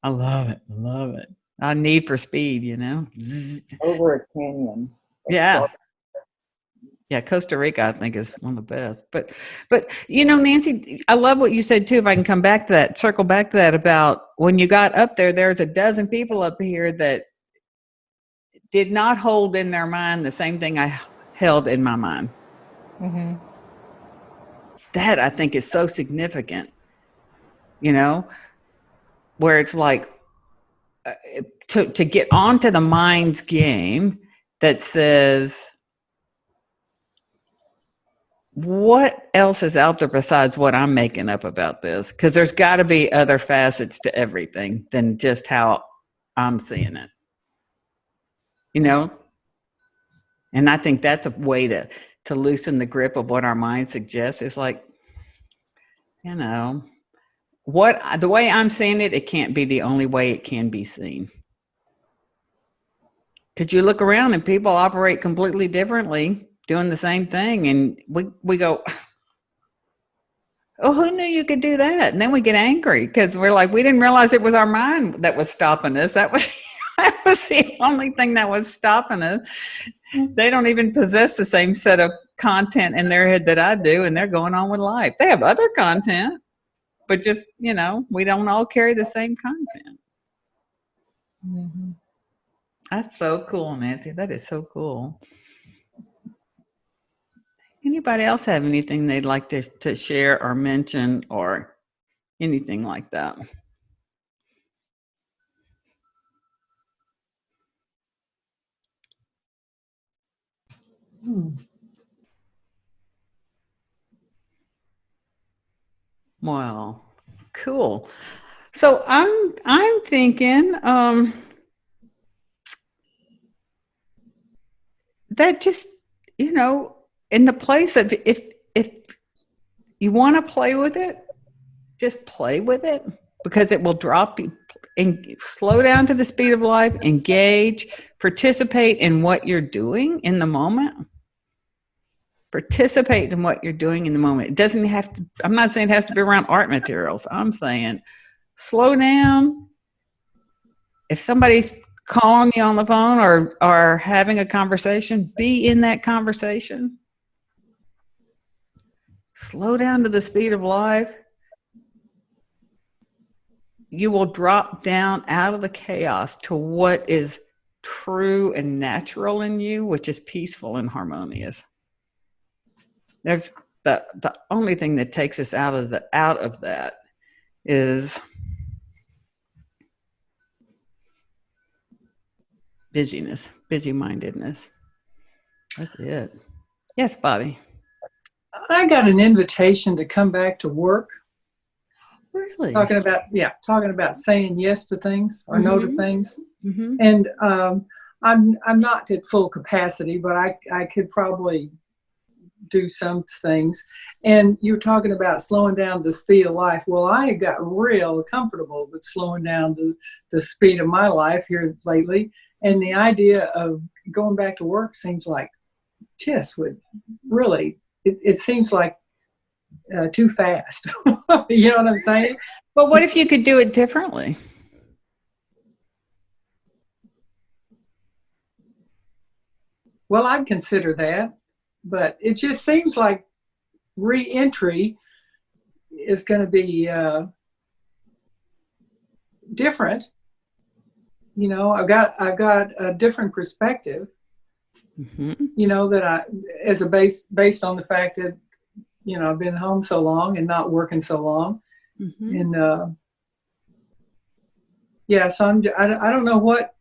[SPEAKER 1] I love it. I need for speed, you know.
[SPEAKER 2] over a canyon.
[SPEAKER 1] Yeah. Yeah, Costa Rica, I think, is one of the best. But you know, Nancy, I love what you said too. If I can come back to that, circle back to that, about when you got up there, there's a dozen people up here that did not hold in their mind the same thing I held in my mind.
[SPEAKER 6] Mm-hmm.
[SPEAKER 1] That, I think, is so significant, you know, where it's like to get onto the mind's game that says, what else is out there besides what I'm making up about this? Because there's got to be other facets to everything than just how I'm seeing it, you know? And I think that's a way to loosen the grip of what our mind suggests. Is like, you know, the way I'm seeing it, it can't be the only way it can be seen. Because you look around and people operate completely differently, doing the same thing. And we go, oh, who knew you could do that? And then we get angry because we're like, we didn't realize it was our mind that was stopping us. That was the only thing that was stopping us. They don't even possess the same set of content in their head that I do, and they're going on with life. They have other content, but just, you know, we don't all carry the same content.
[SPEAKER 6] Mm-hmm.
[SPEAKER 1] That's so cool, Nancy. That is so cool. Anybody else have anything they'd like to share or mention or anything like that? Wow. Cool. So I'm thinking that just, in the place of, if you want to play with it, just play with it, because it will drop you and slow down to the speed of life, engage, participate in what you're doing in the moment. Participate in what you're doing in the moment. It doesn't have to, I'm not saying it has to be around art materials. I'm saying slow down. If somebody's calling you on the phone or having a conversation, be in that conversation. Slow down to the speed of life. You will drop down out of the chaos to what is true and natural in you, which is peaceful and harmonious. There's the only thing that takes us out of that is busyness, busy-mindedness. That's it. Yes, Bobby.
[SPEAKER 5] I got an invitation to come back to work.
[SPEAKER 1] Really?
[SPEAKER 5] Talking about saying yes to things or no to things.
[SPEAKER 1] Mm-hmm.
[SPEAKER 5] And I'm not at full capacity, but I could probably do some things. And you're talking about slowing down the speed of life. Well, I got real comfortable with slowing down the speed of my life here lately. And the idea of going back to work seems like just would really, it seems like too fast. You know what I'm saying?
[SPEAKER 1] But what if you could do it differently?
[SPEAKER 5] Well, I'd consider that, but it just seems like re-entry is going to be different. You know, I've got a different perspective.
[SPEAKER 1] Mm-hmm.
[SPEAKER 5] You know, that based on the fact that, you know, I've been home so long and not working so long.
[SPEAKER 1] Mm-hmm.
[SPEAKER 5] And so I don't know what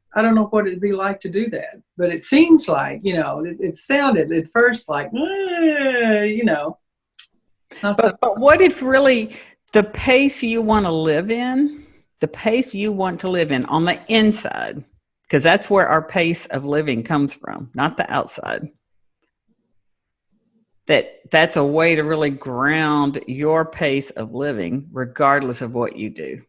[SPEAKER 5] it'd be like to do that, but it seems like, you know, it sounded at first like, you know.
[SPEAKER 1] But what if really the pace you want to live in, on the inside, because that's where our pace of living comes from, not the outside. That's a way to really ground your pace of living, regardless of what you do.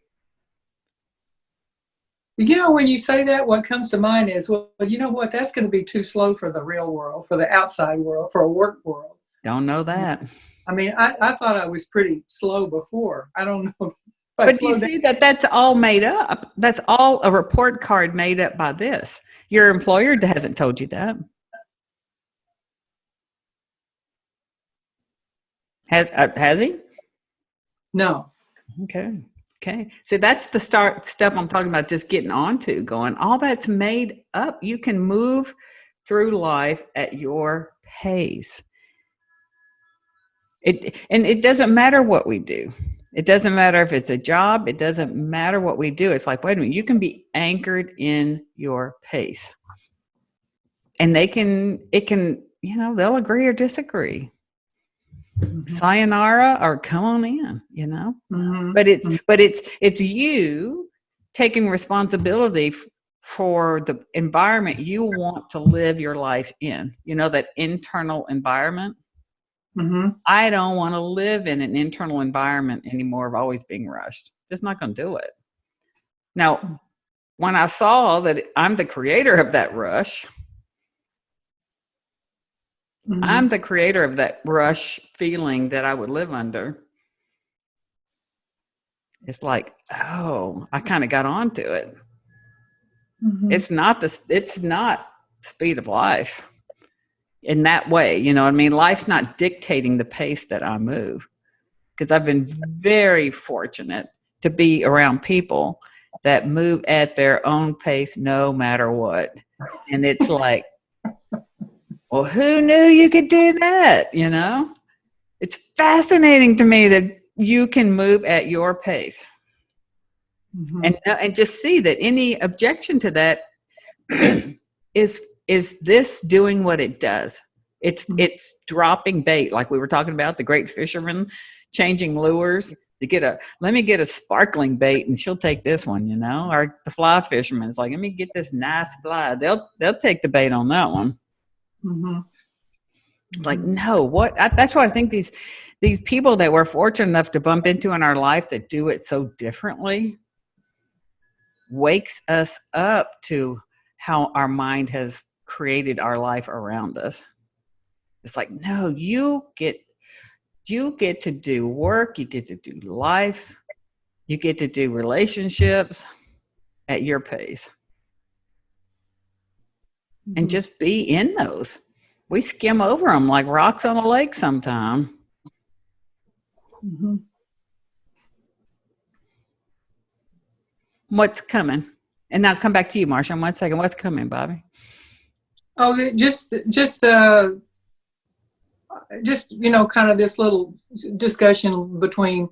[SPEAKER 5] You know, when you say that, what comes to mind is, well, you know what? That's going to be too slow for the real world, for the outside world, for a work world.
[SPEAKER 1] Don't know that.
[SPEAKER 5] I mean, I thought I was pretty slow before. I don't know.
[SPEAKER 1] But you see that's all made up. That's all a report card made up by this. Your employer hasn't told you that. Has he?
[SPEAKER 5] No.
[SPEAKER 1] Okay. So that's the step I'm talking about, just getting onto, going, all that's made up. You can move through life at your pace. It doesn't matter what we do. It doesn't matter if it's a job. It doesn't matter what we do. It's like, wait a minute, you can be anchored in your pace. And it can, you know, they'll agree or disagree. Mm-hmm. Sayonara or come on in, you know. Mm-hmm. But it's you taking responsibility for the environment you want to live your life in. You know, that internal environment. Mm-hmm. I don't want to live in an internal environment anymore of always being rushed. Just not going to do it. Now, when I saw that I'm the creator of that rush, mm-hmm. I'm the creator of that rush feeling that I would live under. It's like, oh, I kind of got onto it. Mm-hmm. It's not speed of life in that way. You know what I mean? Life's not dictating the pace that I move, because I've been very fortunate to be around people that move at their own pace no matter what. And it's like, well, who knew you could do that? You know, it's fascinating to me that you can move at your pace. Mm-hmm. And just see that any objection to that is this doing what it does. It's dropping bait, like we were talking about the great fisherman changing lures. Let me get a sparkling bait, and she'll take this one, or the fly fisherman is like, let me get this nice fly. They'll take the bait on that one.
[SPEAKER 5] Mm-hmm.
[SPEAKER 1] Like, no, that's why I think these people that we're fortunate enough to bump into in our life that do it so differently wakes us up to how our mind has created our life around us. It's like, no, you get to do work, you get to do life, you get to do relationships at your pace. And just be in those. We skim over them like rocks on a lake sometime.
[SPEAKER 5] Mm-hmm.
[SPEAKER 1] What's coming? And now come back to you, Marsha, in 1 second. What's coming, Bobby?
[SPEAKER 5] Oh, just kind of this little discussion between,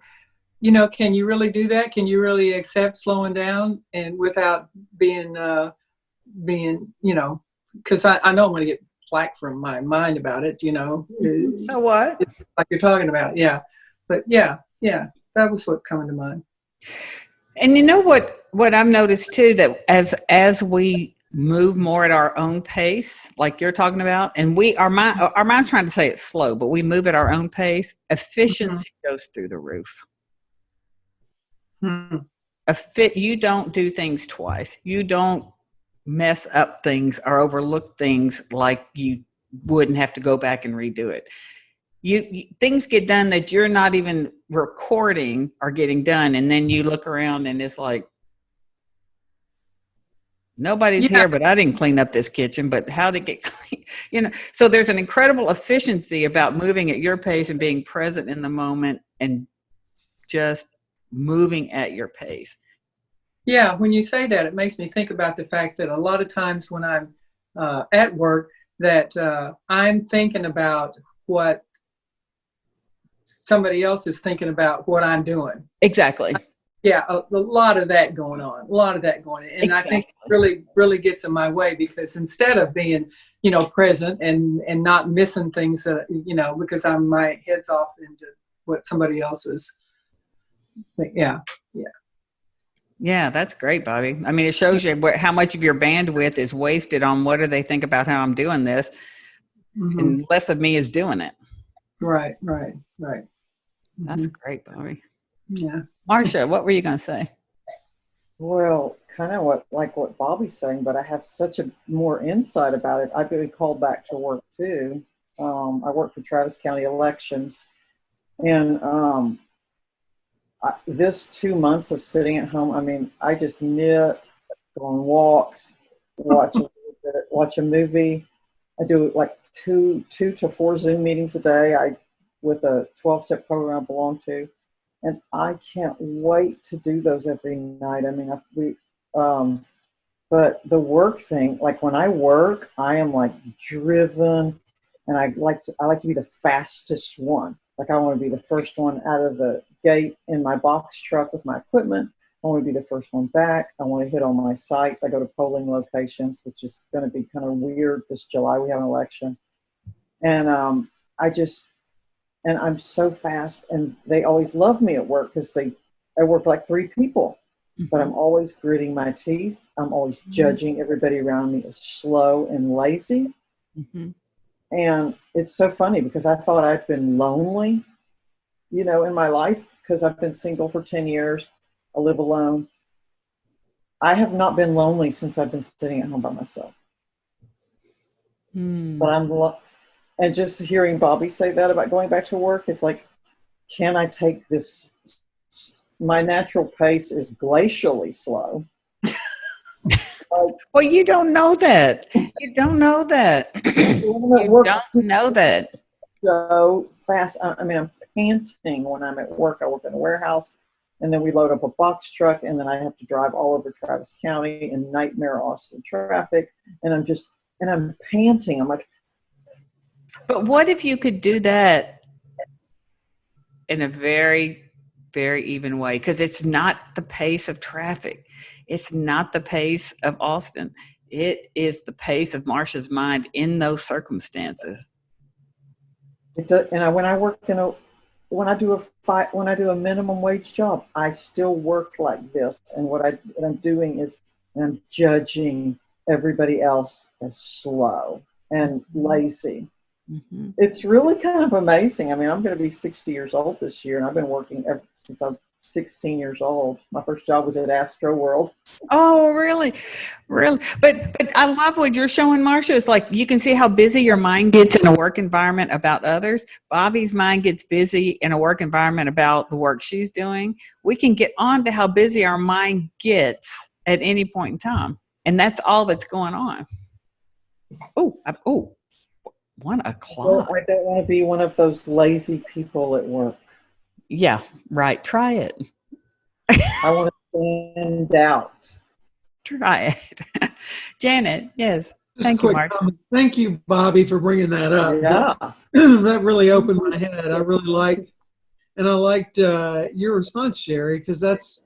[SPEAKER 5] can you really do that? Can you really accept slowing down and without being, because I know I'm going to get flack from my mind about it,
[SPEAKER 1] So what?
[SPEAKER 5] like you're talking about. Yeah. But yeah, that was what's coming to mind.
[SPEAKER 1] And you know what I've noticed too, that as we move more at our own pace, like you're talking about, and our mind's trying to say it's slow, but we move at our own pace, efficiency goes through the roof.
[SPEAKER 5] Mm-hmm.
[SPEAKER 1] You don't do things twice. You don't mess up things or overlook things like you wouldn't have to go back and redo it. You things get done that you're not even recording are getting done, and then you look around and it's like, nobody's here, but I didn't clean up this kitchen, but how did it get clean? So there's an incredible efficiency about moving at your pace and being present in the moment and just moving at your pace.
[SPEAKER 5] Yeah, when you say that, it makes me think about the fact that a lot of times when I'm at work, that I'm thinking about what somebody else is thinking about what I'm doing.
[SPEAKER 1] Exactly.
[SPEAKER 5] Yeah, a lot of that going on. And exactly. I think it really, really gets in my way because instead of being, present and not missing things that, because my head's off into what somebody else is. Yeah.
[SPEAKER 1] Yeah, that's great, Bobby. I mean, it shows you how much of your bandwidth is wasted on what do they think about how I'm doing this, and less of me is doing it.
[SPEAKER 5] Right.
[SPEAKER 1] That's great, Bobby.
[SPEAKER 5] Yeah.
[SPEAKER 1] Marsha, what were you going to say?
[SPEAKER 2] Well, kind of what Bobby's saying, but I have such a more insight about it. I've been called back to work too. I work for Travis County Elections, and this 2 months of sitting at home, I mean, I just knit, go on walks, watch a movie. I do like two to four Zoom meetings a day. With a 12-step program I belong to. And I can't wait to do those every night. I mean, but the work thing, like when I work, I am like driven, and I like to be the fastest one. Like I want to be the first one out of the gate in my box truck with my equipment. I want to be the first one back. I want to hit all my sites. I go to polling locations, which is going to be kind of weird this July. We have an election, and and I'm so fast, and they always love me at work because I work like three people, but I'm always gritting my teeth. I'm always judging everybody around me as slow and lazy. And it's so funny because I thought I'd been lonely, in my life because I've been single for 10 years. I live alone. I have not been lonely since I've been sitting at home by myself. But and just hearing Bobby say that about going back to work, it's like, can I take this? My natural pace is glacially slow.
[SPEAKER 1] Well, you don't know that. You don't know that. You don't know that.
[SPEAKER 2] So fast. I mean, I'm panting when I'm at work. I work in a warehouse, and then we load up a box truck, and then I have to drive all over Travis County in nightmare Austin traffic, and I'm panting. I'm like,
[SPEAKER 1] but what if you could do that in a very, very even way? Because it's not the pace of traffic. It's not the pace of Austin. It is the pace of Marsha's mind in those circumstances.
[SPEAKER 2] It does, and when I work when I do a minimum wage job, I still work like this. And what I'm doing is I'm judging everybody else as slow and lazy.
[SPEAKER 1] Mm-hmm.
[SPEAKER 2] It's really kind of amazing. I mean, I'm going to be 60 years old this year, and I've been working ever since I'm 16 years old. My first job was at Astro World.
[SPEAKER 1] Oh, really? Really? But I love what you're showing, Marsha. It's like you can see how busy your mind gets in a work environment about others. Bobby's mind gets busy in a work environment about the work she's doing. We can get on to how busy our mind gets at any point in time. And that's all that's going on. Oh, 1:00.
[SPEAKER 2] Well, I don't want to be one of those lazy people at work.
[SPEAKER 1] Yeah, right. Try it.
[SPEAKER 2] I want to stand out.
[SPEAKER 1] Try it. Janet, yes.
[SPEAKER 4] Just
[SPEAKER 1] Thank you,
[SPEAKER 4] quick
[SPEAKER 1] Mark.
[SPEAKER 4] comment. Thank you, Bobby, for bringing that up.
[SPEAKER 2] Yeah.
[SPEAKER 4] That really opened my head. I liked your response, Cherie, because that's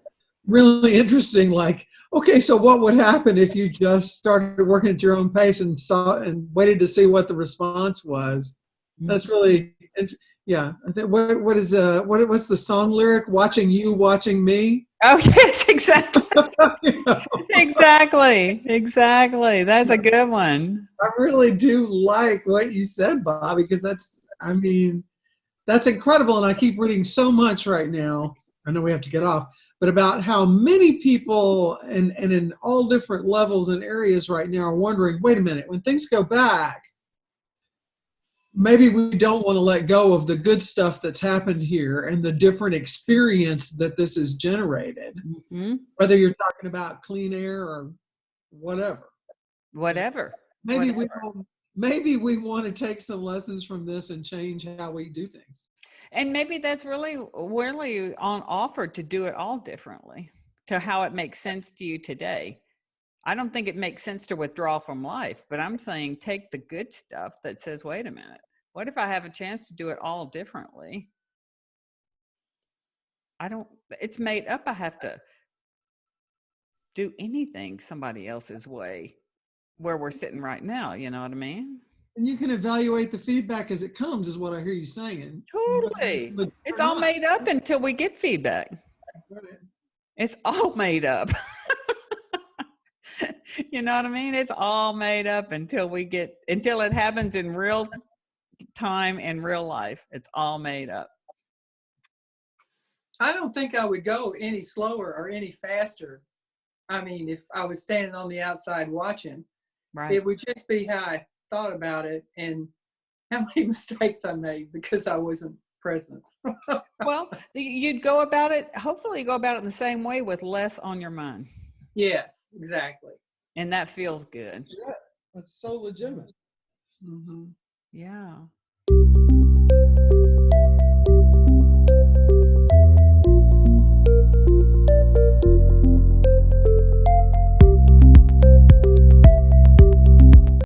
[SPEAKER 4] really interesting. Like, okay, so what would happen if you just started working at your own pace and waited to see what the response was? That's really, yeah. I think what's the song lyric? Watching you, watching me.
[SPEAKER 1] Oh, yes, exactly.
[SPEAKER 4] You know?
[SPEAKER 1] Exactly. That's a good one.
[SPEAKER 4] I really do like what you said, Bobby, because that's incredible. And I keep reading so much right now. I know we have to get off, but about how many people and in all different levels and areas right now are wondering, wait a minute, when things go back, maybe we don't want to let go of the good stuff that's happened here and the different experience that this has generated,
[SPEAKER 1] Mm-hmm.
[SPEAKER 4] whether you're talking about clean air or whatever.
[SPEAKER 1] Whatever.
[SPEAKER 4] Maybe we want to take some lessons from this and change how we do things.
[SPEAKER 1] And maybe that's really on offer to do it all differently, to how it makes sense to you today. I don't think it makes sense to withdraw from life, but I'm saying take the good stuff that says, wait a minute, what if I have a chance to do it all differently? It's made up. I have to do anything somebody else's way where we're sitting right now. You know what I mean?
[SPEAKER 4] And you can evaluate the feedback as it comes, is what I hear you saying.
[SPEAKER 1] Totally.
[SPEAKER 4] But
[SPEAKER 1] It's all made up until we get feedback. It's all made up. You know what I mean? It's all made up until it happens in real time in real life. It's all made up.
[SPEAKER 5] I don't think I would go any slower or any faster. I mean, if I was standing on the outside watching,
[SPEAKER 1] Right.
[SPEAKER 5] it would just be how I thought about it and how many mistakes I made because I wasn't present.
[SPEAKER 1] Well, you'd go about it, hopefully go about it in the same way with less on your mind.
[SPEAKER 5] Yes, exactly.
[SPEAKER 1] And that feels good.
[SPEAKER 4] Yeah, that's so legitimate.
[SPEAKER 5] Mm-hmm.
[SPEAKER 1] Yeah.